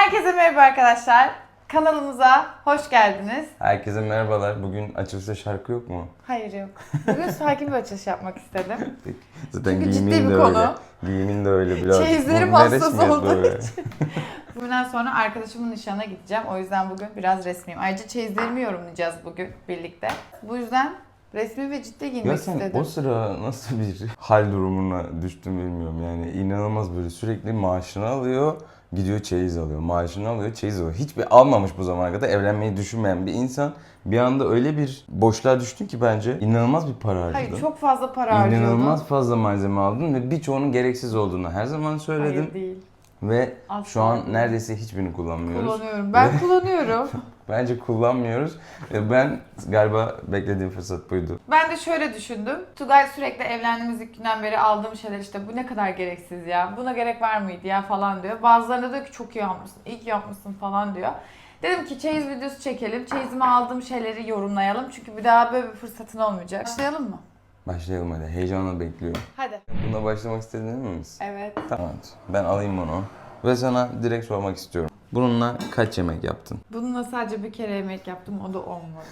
Herkese merhaba arkadaşlar. Kanalımıza hoş geldiniz. Herkese merhabalar. Bugün açılışta şarkı yok mu? Hayır yok. Bugün sakin bir açılış yapmak istedim. Zaten Çünkü giyimin ciddi bir de konu. öyle. Giyimin de öyle biraz. Çeyizlerim Bu ne hassas resmiyet olduğu böyle? için. Bugünden sonra arkadaşımın nişanına gideceğim. O yüzden bugün biraz resmiyim. Ayrıca çeyizlerimi yorumlayacağız bugün birlikte. Bu yüzden resmi ve ciddi giyinmek Ya sen istedim. o sıra nasıl bir hal durumuna düştün bilmiyorum yani. İnanılmaz böyle sürekli maaşını alıyor. Gidiyor çeyiz alıyor. Maaşını alıyor, çeyiz alıyor. Hiçbir almamış bu zamana kadar evlenmeyi düşünmeyen bir insan bir anda öyle bir boşluğa düştün ki bence inanılmaz bir para harcadın. Hayır, çok fazla para harcıyordum. İnanılmaz fazla malzeme aldın ve birçoğunun gereksiz olduğunu her zaman söyledim. Hayır değil. Ve Asla şu an değil. neredeyse hiçbirini kullanmıyoruz. Kullanıyorum. Ben kullanıyorum. Bence kullanmıyoruz. Ben galiba beklediğim fırsat buydu. Ben de şöyle düşündüm. Tugay sürekli evlendiğimiz ilk günden beri aldığım şeyler işte bu ne kadar gereksiz ya, buna gerek var mıydı ya falan diyor. Bazılarında diyor ki çok iyi yapmışsın, iyi ki yapmışsın falan diyor. Dedim ki çeyiz videosu çekelim, çeyizime aldığım şeyleri yorumlayalım çünkü bir daha böyle bir fırsatın olmayacak. Başlayalım mı? Başlayalım hadi. Heyecanla bekliyorum. Hadi. Buna başlamak istediğin emin misin? Evet. Tamam. Ben alayım onu. Ve sana direkt sormak istiyorum. Bununla kaç yemek yaptın? Bununla sadece bir kere yemek yaptım, o da olmadı.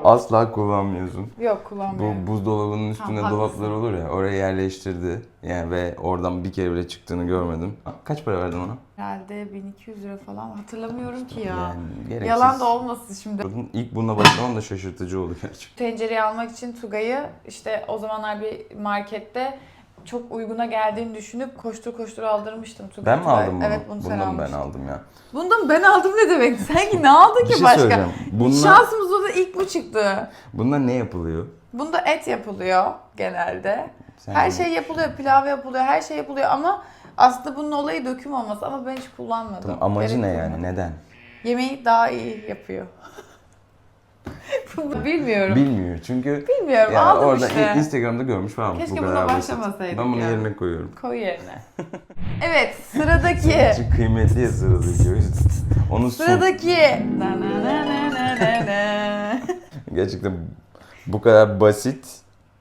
Asla kullanmıyorsun. Yok, kullanmıyorum. Bu buzdolabının üstüne Tamam, dolaplar haklısın. olur ya, oraya yerleştirdi. Yani ve oradan bir kere bile çıktığını görmedim. Kaç para verdin ona? Herhalde 1200 lira falan, hatırlamıyorum ki ya. Yani gereksiz. Yalan da olmasın şimdi. İlk bununla başlamam da şaşırtıcı oldu gerçekten. Tencereyi almak için Tugay'ı işte o zamanlar bir markette çok uyguna geldiğini düşünüp koştur koştur aldırmıştım Tugay'ı. Ben mi aldım bunu? Evet, bunu sen Bundan ben almıştın. aldım ya. Bundan ben aldım ne demek? Sanki ne aldın Bir ki şey başka? söyleyeceğim. Şansımız o da ilk bu çıktı. Bundan ne yapılıyor? Bunda et yapılıyor genelde. Sen Her şey yapılıyor, pilav yapılıyor, her şey yapılıyor ama aslında bunun olayı döküm olması ama ben hiç kullanmadım. Tamam, amacı Gerek ne yani? duymadım. Neden? Yemeği daha iyi yapıyor. Bilmiyorum. Bilmiyor çünkü Bilmiyorum, yani aldım orada işte. Instagram'da görmüş falan. Keşke bu buna kadar basit. başlamasaydık Ben bunu ya. yerine koyuyorum. Koy yerine. Evet, sıradaki. Çünkü kıymetli ya sıradaki o yüzden. Onu sun. Sıradaki. Gerçekten bu kadar basit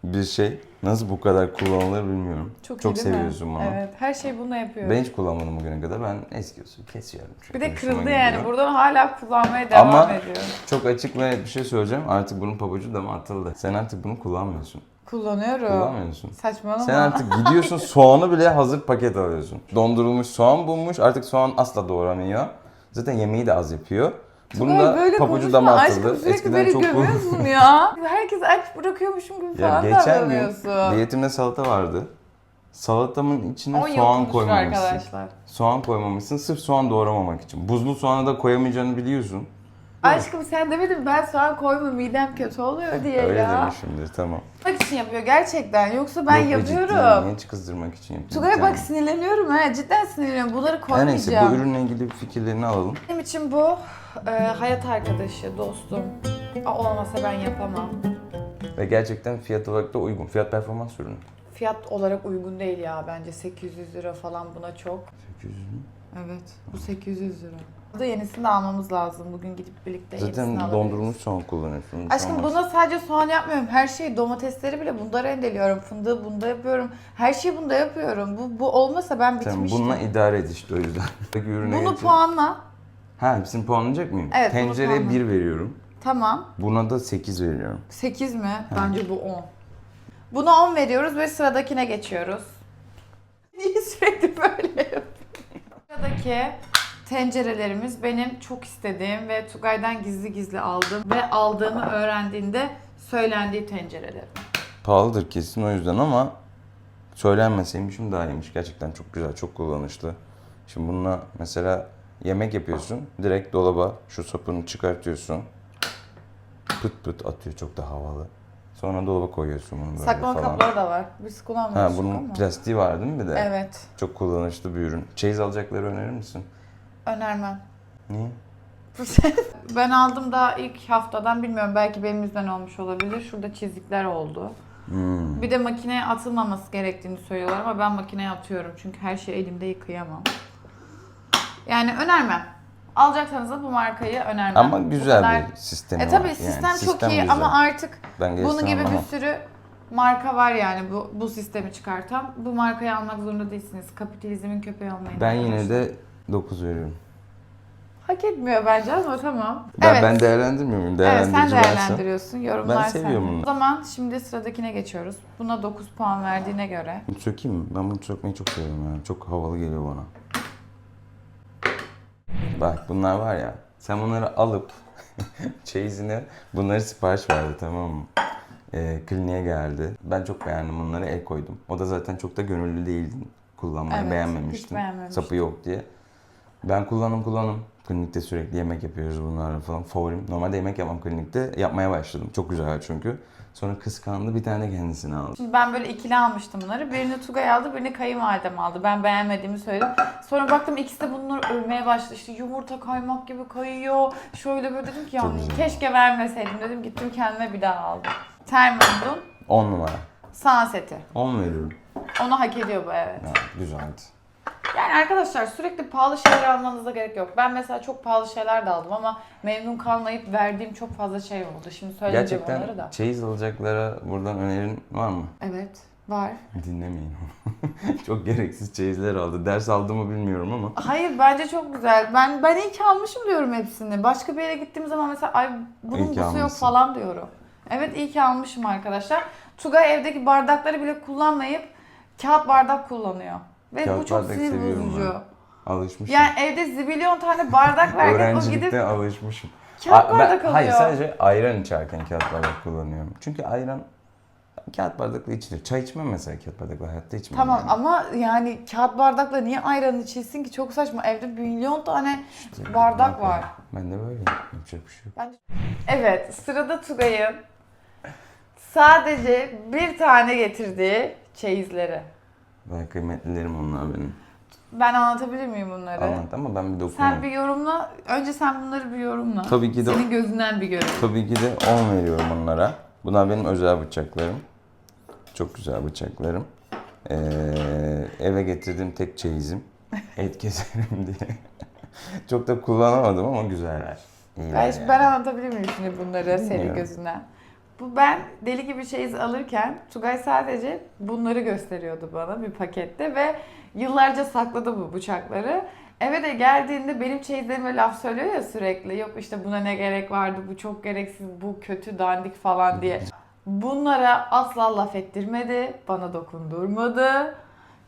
bir şey nasıl bu kadar kullanılır bilmiyorum. Çok iyi Çok değil mi? seviyorsun bunu. Evet, her şeyi bununla yapıyorum. Ben hiç kullanmadım bugüne kadar. Ben eski usul kesiyorum. Çünkü Bir de hoşuma kırıldı gidiyor. yani. Buradan hala kullanmaya devam Ama ediyorum. çok açık ve net bir şey söyleyeceğim. Artık bunun pabucu da mı atıldı? Sen artık bunu kullanmıyorsun. Kullanıyorum. Kullanmıyorsun. Saçmalama. Sen artık gidiyorsun soğanı bile hazır paket alıyorsun. Dondurulmuş soğan bulmuş. Artık soğan asla doğramıyor. Zaten yemeği de az yapıyor. Bunun Tugay, da böyle pabucu konuşma. da mı Aşkım atıldı? sürekli beni gömüyorsun ya. Herkes aç bırakıyormuşum gibi Ya falan geçen gün davranıyorsun. diyetimde salata vardı. Salatamın içine 10 yıl soğan konuştu koymamışsın. arkadaşlar. Soğan koymamışsın sırf soğan doğramamak için. Buzlu soğanı da koyamayacağını biliyorsun. Aşkım sen demedin mi? Ben soğan koyma midem kötü oluyor diye Öyle ya. demişimdir tamam. Yapmak için yapıyor gerçekten. Yoksa ben Yok be, ciddiyim. yapıyorum. Niye kızdırmak için yapıyorum? Tugay'a bak sinirleniyorum ha. Cidden sinirleniyorum. Bunları Her neyse koymayacağım. bu ürünle ilgili fikirlerini alalım. Benim için bu hayat arkadaşı, dostum. Olmasa ben yapamam. Ve gerçekten fiyat olarak da uygun. Fiyat performans ürünü. Fiyat olarak uygun değil ya bence. 800 lira falan buna çok. 800 mü? Evet, bu 800 lira. Burada yenisini de almamız lazım. Bugün gidip birlikte yenisini Zaten alabiliriz. dondurulmuş soğan kullanıyorsun. Aşkım Soğan buna sadece soğan yapmıyorum. Her şeyi, domatesleri bile bunda rendeliyorum. Fındığı bunda yapıyorum. Her şeyi bunda yapıyorum. Bu olmasa ben Tamam, bitmiştim. bununla idare et işte o yüzden. Ürüne Bunu geçelim. puanla. Ha, hepsini puanlayacak mıyım? Evet, bunu Tencereye puanla. 1 veriyorum. Tamam. Buna da 8 veriyorum. 8 mi? Bence bu 10. Buna 10 veriyoruz ve sıradakine geçiyoruz. Niye sürekli böyle yapıyorsun? Sıradaki tencerelerimiz benim çok istediğim ve Tugay'dan gizli gizli aldığım ve aldığımı öğrendiğinde söylendiği tencerelerim. Pahalıdır kesin o yüzden ama söylenmeseymişim daha iyiymiş. Gerçekten çok güzel, çok kullanışlı. Şimdi bununla mesela yemek yapıyorsun. Direkt dolaba şu sapını çıkartıyorsun. Pıt pıt atıyor, çok da havalı. Sonra dolaba koyuyorsun bunu böyle Saklama falan. kapları da var. Biz Ha, kullanmıyoruz bunun ama. plastiği var değil mi bir de? Evet. Çok kullanışlı bir ürün. Çeyiz alacakları önerir misin? Önermem. Niye? Ben aldım daha ilk haftadan, bilmiyorum belki benim yüzümden olmuş olabilir. Şurada çizikler oldu. Bir de makineye atılmaması gerektiğini söylüyorlar ama ben makineye atıyorum çünkü her şeyi elimde yıkayamam. Yani önermem. Alacaksanız da bu markayı önermem. Ama güzel bir sistemi var. Tabii Yani sistem çok sistem iyi güzel. ama artık Ben bunun gerisini gibi anlamam. bir sürü marka var yani bu sistemi çıkartan. Bu markayı almak zorunda değilsiniz. Kapitalizmin köpeği olmayın. Ben yine arkadaşlar. de 9 veriyorum. Hak etmiyor bence ama tamam. Ben değerlendirmiyor muyum? Evet sen Değerlendirici bensin. değerlendiriyorsun. Yorumlar Ben seviyorum sende. bunu. O zaman şimdi sıradakine geçiyoruz. Buna 9 puan verdiğine göre. Bunu sökeyim mi? Ben bunu sökmeyi çok seviyorum yani. Çok havalı geliyor bana. Bak bunlar var ya. Sen bunları alıp çeyizine bunları sipariş verdi, tamam mı? Kliniğe geldi. Ben çok beğendim bunları, el koydum. O da zaten çok da gönüllü değildin kullanmayı, Evet, beğenmemiştin. hiç beğenmemiştim. Sapı yok diye. Ben kullanım. Klinikte sürekli yemek yapıyoruz bunlarla falan. Favorim. Normalde yemek yapmam klinikte. Yapmaya başladım. Çok güzel çünkü. Sonra kıskandı, bir tane kendisine aldı. Şimdi ben böyle ikili almıştım bunları. Birini Tugay aldı, birini kayınvalidem aldı. Ben beğenmediğimi söyledim. Sonra baktım ikisi de bunları övmeye başladı. İşte yumurta kaymak gibi kayıyor. Şöyle böyle dedim ki Çok yani güzel. keşke vermeseydim dedim. Gittim kendime bir daha aldım. Thermod'un 10 numara. Sunseti. 10 veriyorum. Onu hak ediyor bu, evet. Ya, güzeldi. Yani arkadaşlar sürekli pahalı şeyler almanıza gerek yok. Ben mesela çok pahalı şeyler de aldım ama memnun kalmayıp verdiğim çok fazla şey oldu. Şimdi söyleyeceğim onları Gerçekten da. çeyiz alacaklara buradan önerin var mı? Evet, var. Dinlemeyin. Çok gereksiz çeyizler aldı. Ders aldı mı bilmiyorum ama. Hayır, bence çok güzel. Ben iyi ki almışım diyorum hepsini. Başka bir yere gittiğim zaman mesela ay bunun İyi ki busu yok almışsın. falan diyorum. Evet, iyi ki almışım arkadaşlar. Tugay evdeki bardakları bile kullanmayıp kağıt bardak kullanıyor. Ve Kağıt bu çok bardak sinir seviyorum bozucu. ben. Alışmışım. Yani evde zibilyon tane bardak verdik, o Öğrencilikte gidip alışmışım. kağıt bardak alıyor. Hayır, sadece ayran içerken kağıt bardak kullanıyorum. Çünkü ayran kağıt bardakla içilir. Çay içmem mesela kağıt bardakla, hayatta içmem. Tamam yani. ama yani kağıt bardakla niye ayran içilsin ki? Çok saçma. Evde milyon tane bardak Ne var. yapayım? Ben de böyle yapacak bir şey yok. Bence... Evet, sırada Tugay'ın sadece bir tane getirdiği çeyizleri. Ben kıymetlilerim onlar benim. Ben anlatabilir miyim bunları? Anlat ama ben bir Sen dokunayım. bir yorumla. Önce sen bunları bir yorumla. Tabii ki de- Senin gözünden bir görün. Tabii ki de 10 veriyorum onlara. Bunlar benim özel bıçaklarım. Çok güzel bıçaklarım. Eve getirdiğim tek çeyizim. Et keserim diye. Çok da kullanamadım ama güzeller. İyiler yani. Ben anlatabilir miyim şimdi bunları senin Bilmiyorum. gözünden? Ben deli gibi çeyiz alırken Tugay sadece bunları gösteriyordu bana bir pakette ve yıllarca sakladı bu bıçakları. Eve de geldiğinde benim çeyizlerime laf söylüyor ya sürekli. Yok işte buna ne gerek vardı, bu çok gereksiz, bu kötü, dandik falan diye. Bunlara asla laf ettirmedi, bana dokundurmadı.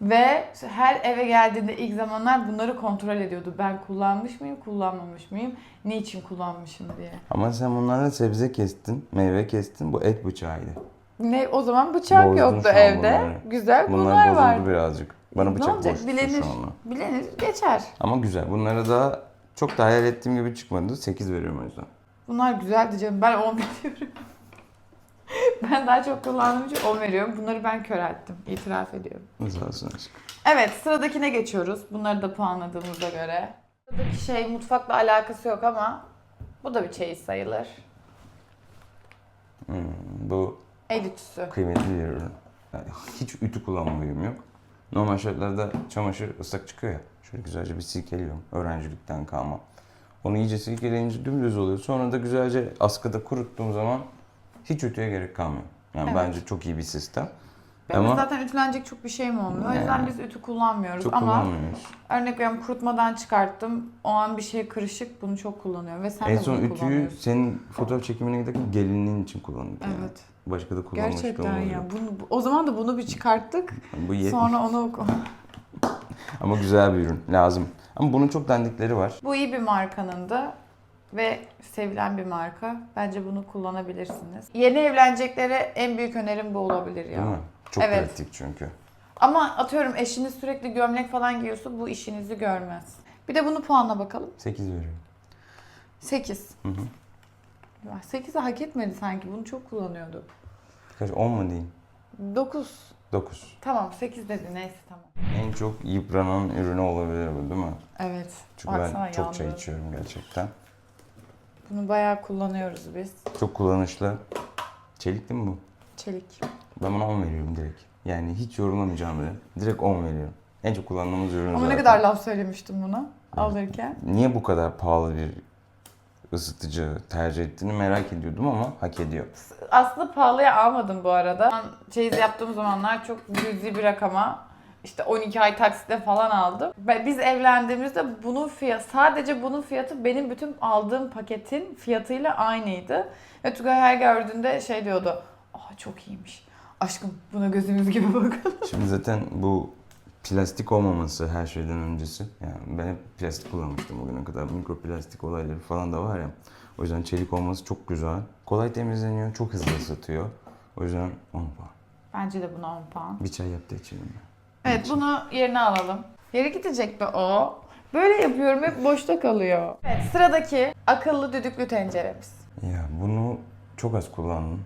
Ve her eve geldiğinde ilk zamanlar bunları kontrol ediyordu. Ben kullanmış mıyım, kullanmamış mıyım, niçin kullanmışım diye. Ama sen bunlarla sebze kestin, meyve kestin. Bu et bıçağıydı. Ne, o zaman bıçak Bozdun yoktu şu an evde. bunları. Güzel Bunlar bunlar bozuldu var. birazcık. Bana Ne bıçak olacak? boştu Bilenir. şu anda. Bilenir, geçer. Ama güzel. Bunlara da çok da hayal ettiğim gibi çıkmadı. 8 veriyorum o yüzden. Bunlar güzeldi canım. Ben 10 veriyorum. Ben daha çok kullandığım için 10 veriyorum. Bunları ben körelttim. İtiraf ediyorum. Sağ olsun aşkım. Evet, sıradakine geçiyoruz. Bunları da puanladığımıza göre. Sıradaki şey mutfakla alakası yok ama bu da bir çeyiz sayılır. Bu El ütüsü. kıymetli bir ürün. Yani hiç ütü kullanmayım yok. Normal şartlarda çamaşır ıslak çıkıyor ya. Şöyle güzelce bir silkeliyorum. Öğrencilikten kalma. Onu iyice silkeleyince dümdüz oluyor. Sonra da güzelce askıda kuruttuğum zaman hiç ütüye gerek kalmıyor. Yani Evet. bence çok iyi bir sistem. Benim Ama zaten ütülenecek çok bir şeyim olmuyor. O yüzden Yani. biz ütü kullanmıyoruz. çok Ama kullanmıyoruz. örnek veriyorum kurutmadan çıkarttım. O an bir şey kırışık. Bunu çok kullanıyorum. Ve sen En de son bunu ütüyü kullanıyorsun. senin fotoğraf çekimine giderken gelinliğin için kullandık yani. Evet. Başka da kullanmış da Gerçekten olmadı. ya. O zaman da bunu bir çıkarttık. Bu Sonra onu... Ama güzel bir ürün. Lazım. Ama bunun çok dandikleri var. Bu iyi bir markanın da ve sevilen bir marka. Bence bunu kullanabilirsiniz. Yeni evleneceklere en büyük önerim bu olabilir ya. Değil mi? Çok Evet. pratik çünkü. Ama atıyorum eşiniz sürekli gömlek falan giyiyorsa bu işinizi görmez. Bir de bunu puanla bakalım. 8 veriyorum. 8. Hı hı. 8'i hak etmedi sanki. Bunu çok kullanıyordu. Kaç? 10 mu diyeyim? 9. 9. Tamam 8 dedi. Neyse tamam. En çok yıpranan ürünü olabilir bu, değil mi? Evet. Çünkü Baksana ben çok çay yandı. içiyorum gerçekten. Bunu bayağı kullanıyoruz biz. Çok kullanışlı. Çelik değil mi bu? Çelik. Ben buna 10 veriyorum direkt. Yani hiç yorumlamayacağım bile. Direkt 10 veriyorum. En çok kullandığımız ürün Ama zaten. ne kadar laf söylemiştim buna alırken. Niye bu kadar pahalı bir ısıtıcı tercih ettiğini merak ediyordum ama hak ediyor. Aslında pahalıya almadım bu arada. Ben çeyiz yaptığım zamanlar çok cüzi bir rakama, işte 12 ay taksitle falan aldım. Biz evlendiğimizde sadece bunun fiyatı benim bütün aldığım paketin fiyatıyla aynıydı. Ve Tugay her gördüğünde şey diyordu. Aa, çok iyiymiş. Aşkım buna gözümüz gibi bakalım. Şimdi zaten bu plastik olmaması her şeyden öncesi. Yani ben hep plastik kullanmıştım bugüne kadar. Mikroplastik olayları falan da var ya. O yüzden çelik olması çok güzel. Kolay temizleniyor, çok hızlı ısıtıyor. O yüzden 10 puan. Bence de buna 10 puan. Bir çay yap da içelim ya. Evet, bunu yerine alalım. Yere gidecek be o. Böyle yapıyorum, hep boşta kalıyor. Evet, sıradaki akıllı düdüklü tenceremiz. Ya bunu çok az kullandım.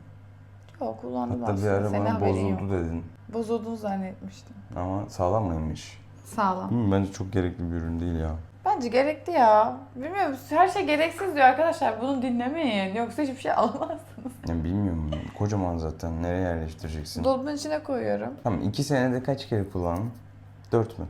Yok, kullandım Hatta bir aslında. ara Senin bana haberin yok. bozuldu dedin. Bozulduğunu zannetmiştim. Ama sağlam mıymış? Sağlam. Bence çok gerekli bir ürün değil ya. Bence gerekli ya. Bilmiyorum, her şey gereksiz diyor arkadaşlar. Bunu dinlemeyin. Yoksa hiçbir şey alamazsınız. Ya bilmiyorum. Kocaman zaten. Nereye yerleştireceksin? Dolabın içine koyuyorum. Tamam 2 senede kaç kere kullandın? 4 mü?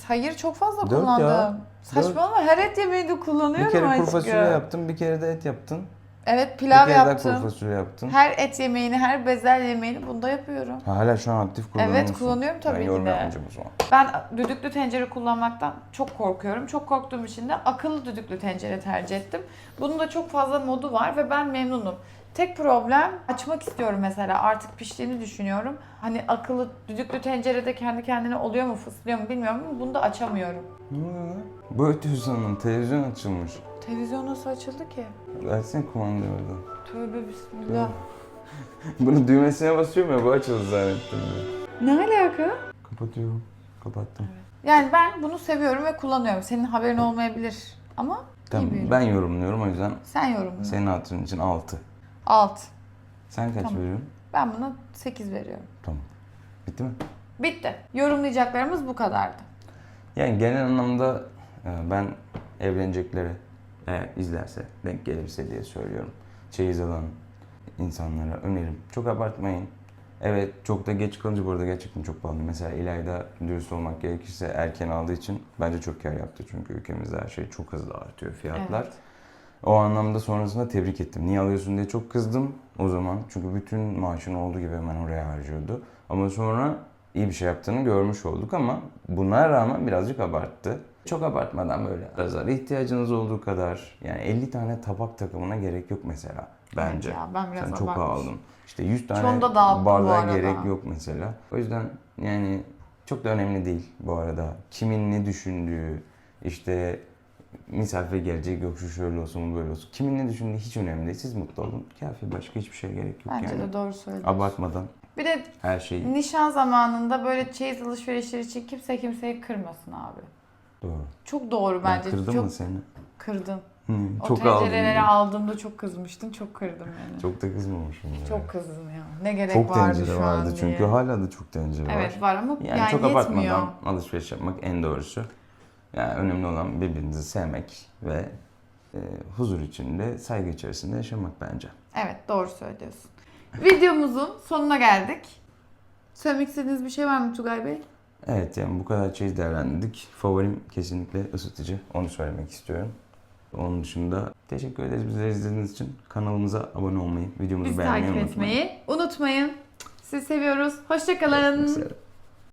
Hayır, çok fazla 4 kullandım. ya. Saçmalama, her et yemeğinde kullanıyorum Bir kere aşkım. kuru fasulye yaptın, bir kere de et yaptın. Evet, Bir pilav kere daha kuru yaptım. fasulye yaptın. Her et yemeğini, her bezelye yemeğini bunda yapıyorum. Ha, hala şu an aktif kullanıyorsun. Evet, kullanıyorum tabii ben ki yorum de. yapmayacağım o zaman. Ben düdüklü tencere kullanmaktan çok korkuyorum. Çok korktuğum için de akıllı düdüklü tencere tercih ettim. Bunun da çok fazla modu var ve ben memnunum. Tek problem, açmak istiyorum mesela, artık piştiğini düşünüyorum. Hani akıllı düdüklü tencerede kendi kendine oluyor mu, fıslıyor mu bilmiyorum ama bunu da açamıyorum. Ne oluyor lan? Bu ötüyorsun, televizyon açılmış. Televizyon nasıl açıldı ki? Versene kumandayı oradan. Tövbe bismillah. Bunun düğmesine basıyorum ya, bu açıldı zannettim ben. Ne alaka? Kapatıyorum. Kapattım. Yani ben bunu seviyorum ve kullanıyorum. Senin haberin olmayabilir ama Tamam, iyi bir ürün. ben yorumluyorum o yüzden Sen yorumla. senin hatırın için 6. Alt. Sen kaç Tamam. veriyorsun? Ben buna 8 veriyorum. Tamam. Bitti mi? Bitti. Yorumlayacaklarımız bu kadardı. Yani genel anlamda ben evleneceklere eğer izlerse, denk gelirse diye söylüyorum. Çeyiz alan insanlara önerim. Çok abartmayın. Evet, çok da geç kalınca bu arada gerçekten çok pahalı. Mesela İlayda, dürüst olmak gerekirse, erken aldığı için bence çok kar yaptı. Çünkü ülkemizde her şey çok hızlı artıyor fiyatlar. Evet. O anlamda sonrasında tebrik ettim. Niye alıyorsun diye çok kızdım o zaman. Çünkü bütün maaşını olduğu gibi hemen oraya harcıyordu. Ama sonra iyi bir şey yaptığını görmüş olduk ama buna rağmen birazcık abarttı. Çok abartmadan böyle azar ihtiyacınız olduğu kadar, yani 50 tane tabak takımına gerek yok mesela bence. Evet ya, ben biraz Sen çok abartmış. aldın. İşte 100 tane Çoğunu da dağıttım bu bardağa arada. gerek yok mesela. O yüzden yani çok da önemli değil bu arada. Kimin ne düşündüğü, işte misafir gelecek, yok şu şöyle olsun, bu böyle olsun. Kimin ne düşündüğü hiç önemli değil. Siz mutlu olun. Kafi, başka hiçbir şey gerek yok Bence yani. de doğru söylüyorsun. Abartmadan Bir de her şeyi. nişan zamanında böyle çeyiz alışverişleri için kimse kimseyi kırmasın abi. Doğru. Çok doğru Ben bence. kırdım çok mı seni? kırdın. O Çok aldım. tencereleri aldığımda çok kızmıştın. Çok kırdım yani. Çok da kızmamışım ya. Çok kızdım ya. Ne gerek Çok vardı tencere şu an vardı diye. çünkü hala da çok tencere var. Evet var ama Yani çok yetmiyor. abartmadan alışveriş yapmak en doğrusu. Yani önemli olan birbirinizi sevmek ve huzur içinde, saygı içerisinde yaşamak bence. Evet, doğru söylüyorsun. Videomuzun sonuna geldik. Söylemek istediğiniz bir şey var mı Tugay Bey? Evet, yani bu kadar çeyiz değerlendirdik. Favorim kesinlikle ısıtıcı. Onu söylemek istiyorum. Onun dışında teşekkür ederiz bizleri izlediğiniz için. Kanalımıza abone olmayı, videomuzu Bizi beğenmeyi takip unutmayın. etmeyi unutmayın. Sizi seviyoruz. Hoşça kalın. Görüşmek üzere.